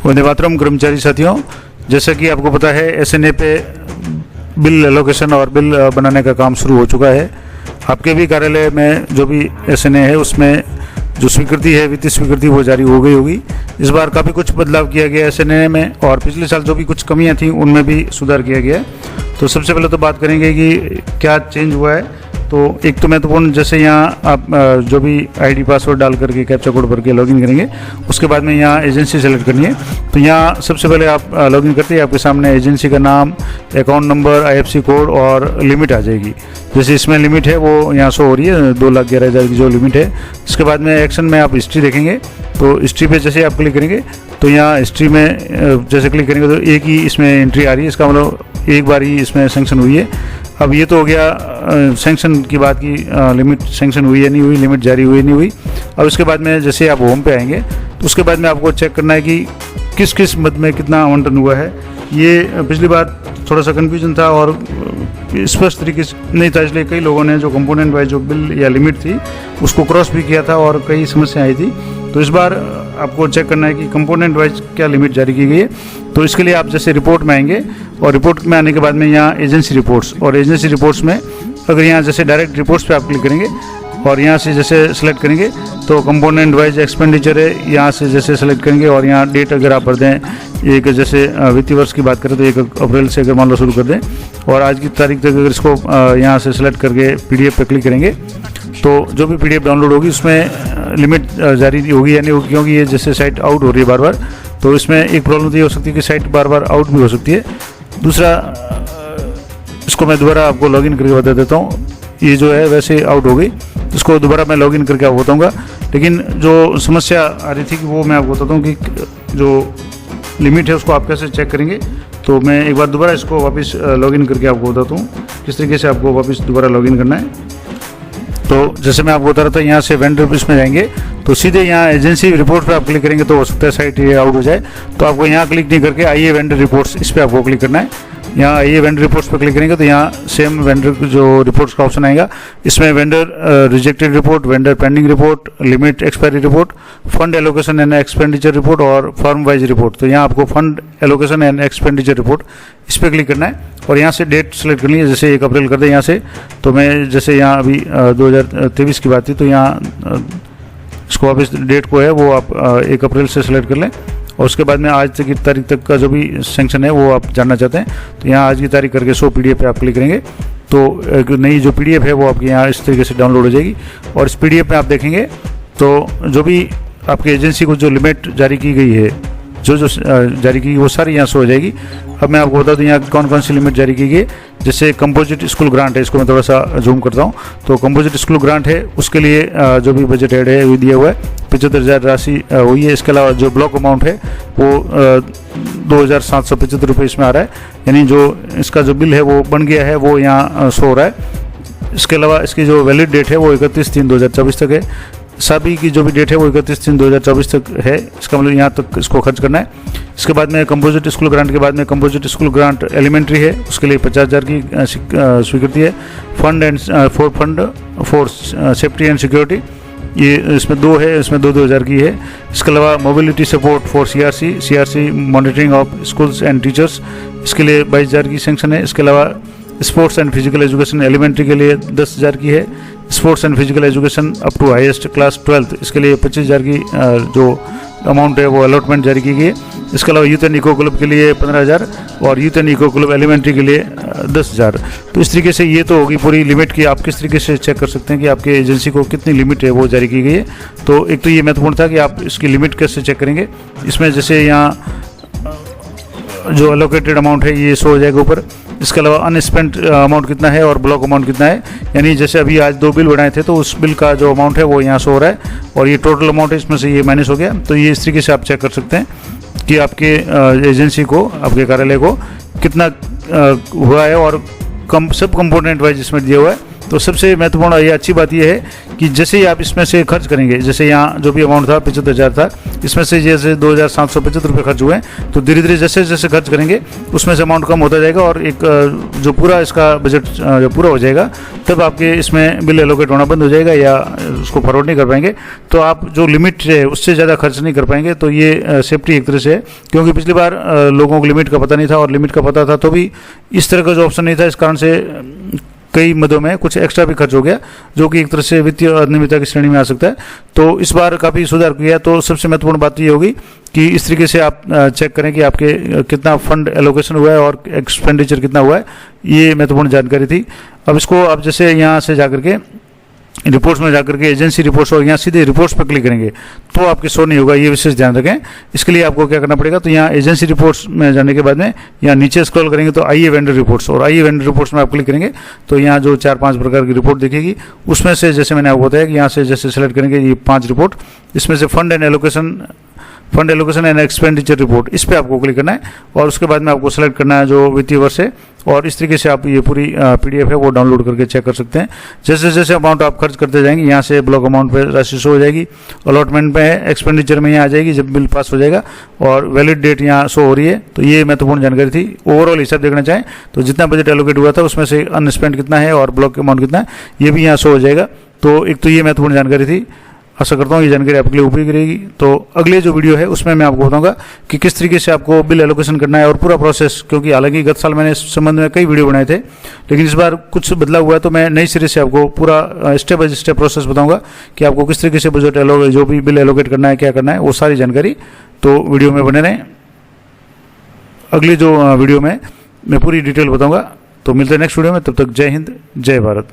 वंदे मातरम कर्मचारी साथियों, जैसा कि आपको पता है एसएनए पे बिल एलोकेशन और बिल बनाने का काम शुरू हो चुका है। आपके भी कार्यालय में जो भी एसएनए है उसमें जो स्वीकृति है, वित्तीय स्वीकृति, वो जारी हो गई होगी। इस बार काफ़ी कुछ बदलाव किया गया एसएनए में और पिछले साल जो भी कुछ कमियां थी उनमें भी सुधार किया गया है। तो सबसे पहले तो बात करेंगे कि क्या चेंज हुआ है। तो एक तो महत्वपूर्ण, जैसे यहाँ आप जो भी आईडी पासवर्ड डाल करके कैप्चा कोड भर के लॉगिन करेंगे, उसके बाद में यहाँ एजेंसी सेलेक्ट करनी है। तो यहाँ सबसे पहले आप लॉगिन करते ही आपके सामने एजेंसी का नाम, अकाउंट नंबर, आईएफएससी कोड और लिमिट आ जाएगी। जैसे इसमें लिमिट है वो यहाँ शो हो रही है, 2,11,000 की जो लिमिट है। इसके बाद में एक्शन में आप हिस्ट्री देखेंगे। तो हिस्ट्री पे जैसे आप क्लिक करेंगे तो यहाँ हिस्ट्री में जैसे क्लिक करेंगे तो एक ही इसमें एंट्री आ रही है। इसका मतलब एक बार ही इसमें सेंक्शन हुई है। अब ये तो हो गया सेंक्शन की बात की, लिमिट सेंक्शन हुई है नहीं हुई, लिमिट जारी हुई नहीं हुई। अब इसके बाद में जैसे आप होम पे आएंगे तो उसके बाद में आपको चेक करना है कि किस किस मद में कितना आवंटन हुआ है। ये पिछली बार थोड़ा सा कन्फ्यूजन था और स्पष्ट तरीके से नहीं था, इसलिए कई लोगों ने जो कंपोनेंट वाइज जो बिल या लिमिट थी उसको क्रॉस भी किया था और कई समस्याएं आई थी। तो इस बार आपको चेक करना है कि कंपोनेंट वाइज क्या लिमिट जारी की गई है। तो इसके लिए आप जैसे रिपोर्ट में आएंगे और रिपोर्ट में आने के बाद में यहाँ एजेंसी रिपोर्ट्स, और एजेंसी रिपोर्ट्स में अगर यहाँ जैसे डायरेक्ट रिपोर्ट्स पे आप क्लिक करेंगे और यहाँ से जैसे सेलेक्ट करेंगे तो कंपोनेंट वाइज एक्सपेंडिचर है, यहाँ से जैसे सेलेक्ट करेंगे और यहाँ डेट अगर आप भर दें, एक जैसे वित्तीय वर्ष की बात करें तो 1 अप्रैल से अगर मान लो शुरू कर दें और आज की तारीख तक अगर इसको यहाँ से सेलेक्ट करके पीडीएफ पे क्लिक करेंगे तो जो भी पीडीएफ डाउनलोड होगी उसमें लिमिट जारी होगी या नहीं होगी, क्योंकि ये जैसे साइट आउट हो रही है बार बार। तो इसमें एक प्रॉब्लम ये हो सकती है कि साइट बार बार आउट भी हो सकती है। दूसरा, इसको मैं दोबारा आपको लॉगिन करके बता देता हूँ। ये जो है वैसे आउट हो गई, इसको दोबारा मैं लॉगिन करके आपको बताऊँगा। लेकिन जो समस्या आ रही थी कि वो मैं आपको बताता हूँ कि जो लिमिट है उसको आप कैसे चेक करेंगे। तो मैं एक बार दोबारा इसको वापस लॉगिन करके आपको बताता हूँ किस तरीके से आपको वापस दोबारा लॉगिन करना है। तो जैसे मैं आपको बता रहा था, यहाँ से वेंडर इसमें जाएंगे तो सीधे यहाँ एजेंसी रिपोर्ट पे आप क्लिक करेंगे तो हो सकता है साइट ये आउट हो जाए। तो आपको यहाँ क्लिक नहीं करके आइए वेंडर रिपोर्ट्स, इस पर आपको क्लिक करना है। यहाँ आइए वेंडर रिपोर्ट्स पर क्लिक करेंगे तो यहाँ सेम वेंडर जो रिपोर्ट्स का ऑप्शन आएगा। इसमें vendor rejected report, vendor pending report, limit expiry report, fund allocation and expenditure report और फर्म वाइज रिपोर्ट। तो यहाँ आपको fund allocation and expenditure report, इस पर क्लिक करना है और यहाँ से डेट सेलेक्ट करनी है। जैसे 1 अप्रैल कर दें यहाँ से। तो मैं जैसे यहाँ अभी 2023 की बात थी तो यहाँ इसको वापस डेट को है वो आप 1 अप्रैल से सेलेक्ट कर लें और उसके बाद में आज तक की तारीख तक का जो भी सेंक्शन है वो आप जानना चाहते हैं तो यहाँ आज की तारीख करके शो पीडीएफ पे आप क्लिक करेंगे तो एक नई जो पीडीएफ है वो आपके यहाँ इस तरीके से डाउनलोड हो जाएगी। और इस पीडीएफ में आप देखेंगे तो जो भी आपकी एजेंसी को जो लिमिट जारी की गई है, जो जारी की वो सारी यहाँ शो हो जाएगी। अब मैं आपको बता दूँ यहाँ कौन कौन सी लिमिट जारी की गई है। जैसे कंपोजिट स्कूल ग्रांट है, इसको मैं थोड़ा सा जूम करता हूँ। तो कंपोजिट स्कूल ग्रांट है उसके लिए जो भी बजट एड है वो दिया हुआ है, 75,000 राशि हुई है। इसके अलावा जो ब्लॉक अमाउंट है वो 2,775 रुपये इसमें आ रहा है, यानी जो इसका जो बिल है वो बन गया है वो यहाँ शो हो रहा है। इसके अलावा इसकी जो वैलिड डेट है वो 31/3/2024 तक है। सभी की जो भी डेट है वो 31/3/2024 तक है। इसका मतलब यहाँ तक इसको खर्च करना है। इसके बाद में कंपोजिट स्कूल ग्रांट के बाद में कंपोजिट स्कूल ग्रांट एलिमेंट्री है, उसके लिए 50,000 की स्वीकृति है। Fund and for safety and security, ये इसमें 2 है, इसमें 2,000 की है। इसके अलावा mobility support for CRC monitoring of schools and teachers, इसके लिए 22,000 की सेंक्शन है। इसके अलावा sports and physical education elementary के लिए 10,000 की है। Sports and physical education up to highest class 12th, इसके लिए 25,000 की जो अमाउंट है वो अलॉटमेंट जारी की गई है। इसके अलावा यूथ एंड इको क्लब के लिए 15,000 और youth and eco club elementary के लिए 10,000। तो इस तरीके से ये तो होगी पूरी लिमिट की। आप किस तरीके से चेक कर सकते हैं कि आपके एजेंसी को कितनी लिमिट है वो जारी की गई है। तो एक तो ये महत्वपूर्ण था कि आप इसकी लिमिट कैसे चेक करेंगे। इसमें जैसे यहाँ जो एलोकेटेड अमाउंट है ये शो हो जाएगा ऊपर। इसके अलावा अनस्पेंट अमाउंट कितना है और ब्लॉक अमाउंट कितना है, यानी जैसे अभी आज 2 बिल बनाए थे तो उस बिल का जो अमाउंट है वो यहाँ शो हो रहा है और ये टोटल अमाउंट है, इसमें से ये माइनस हो गया। तो ये इस तरीके से आप चेक कर सकते हैं कि आपके एजेंसी को, आपके कार्यालय को कितना हुआ है और सब कंपोनेंट वाइज इसमें दिया हुआ है। तो सबसे महत्वपूर्ण ये अच्छी बात यह है कि जैसे ही आप इसमें से खर्च करेंगे, जैसे यहाँ जो भी अमाउंट था 75,000 था, इसमें से जैसे 2,775 रुपये खर्च हुए हैं, तो धीरे धीरे जैसे जैसे खर्च करेंगे उसमें से अमाउंट कम होता जाएगा और एक जो पूरा इसका बजट जब पूरा हो जाएगा तब आपके इसमें बिल एलोकेट होना बंद हो जाएगा या उसको फॉरवर्ड नहीं कर पाएंगे। तो आप जो लिमिट है उससे ज़्यादा खर्च नहीं कर पाएंगे। तो ये सेफ्टी एक तरह से है, क्योंकि पिछली बार लोगों को लिमिट का पता नहीं था और लिमिट का पता था तो भी इस तरह का जो ऑप्शन नहीं था, इस कारण से कई मदों में कुछ एक्स्ट्रा भी खर्च हो गया, जो कि एक तरह से वित्तीय अनियमितता की श्रेणी में आ सकता है। तो इस बार काफ़ी सुधार किया। तो सबसे महत्वपूर्ण बात ये होगी कि इस तरीके से आप चेक करें कि आपके कितना फंड एलोकेशन हुआ है और एक्सपेंडिचर कितना हुआ है, ये महत्वपूर्ण जानकारी थी। अब इसको आप जैसे यहाँ से जाकर के रिपोर्ट्स में जाकर के एजेंसी रिपोर्ट्स और यहाँ सीधे रिपोर्ट्स पर क्लिक करेंगे तो आपके शो नहीं होगा, ये विशेष ध्यान रखें। इसके लिए आपको क्या करना पड़ेगा, तो यहाँ एजेंसी रिपोर्ट्स में जाने के बाद में यहाँ नीचे स्क्रॉल करेंगे तो आइए वेंडर रिपोर्ट्स, और आइए वेंडर रिपोर्ट्स में आप क्लिक करेंगे तो यहाँ जो 4-5 प्रकार की रिपोर्ट दिखेगी, उसमें से जैसे मैंने आपको बताया कि यहाँ से जैसे सेलेक्ट करेंगे ये 5 रिपोर्ट, इसमें से fund allocation and expenditure report, इस पर आपको क्लिक करना है और उसके बाद में आपको सेलेक्ट करना है जो वित्तीय वर्ष है। और इस तरीके से आप ये पूरी PDF है वो डाउनलोड करके चेक कर सकते हैं। जैसे जैसे अमाउंट आप खर्च करते जाएंगे, यहाँ से ब्लॉक अमाउंट पे राशि शो हो जाएगी, अलॉटमेंट पे है, एक्सपेंडिचर में यहाँ आ जाएगी जब बिल पास हो जाएगा, और वैलिड डेट यहाँ शो हो रही है। तो ये महत्वपूर्ण जानकारी थी। ओवरऑल हिसाब देखना चाहें तो जितना बजट एलोकेट हुआ था उसमें से अनस्पेंड कितना है और ब्लॉक अमाउंट कितना है, ये भी यहाँ शो हो जाएगा। तो एक तो ये महत्वपूर्ण जानकारी थी। आशा करता हूँ ये जानकारी आपके लिए उपयोगी रहेगी। तो अगले जो वीडियो है उसमें मैं आपको बताऊंगा कि किस तरीके से आपको बिल एलोकेशन करना है और पूरा प्रोसेस, क्योंकि हालांकि गत साल मैंने इस संबंध में कई वीडियो बनाए थे, लेकिन इस बार कुछ बदलाव हुआ है तो मैं नई सिरे से आपको पूरा स्टेप बाय स्टेप प्रोसेस बताऊंगा कि आपको किस तरीके से बजट जो भी बिल एलोकेट करना है, क्या करना है, वो सारी जानकारी। तो वीडियो में बने रहें। अगली जो वीडियो में मैं पूरी डिटेल बताऊँगा। तो मिलते हैं नेक्स्ट वीडियो में, तब तक जय हिंद, जय भारत।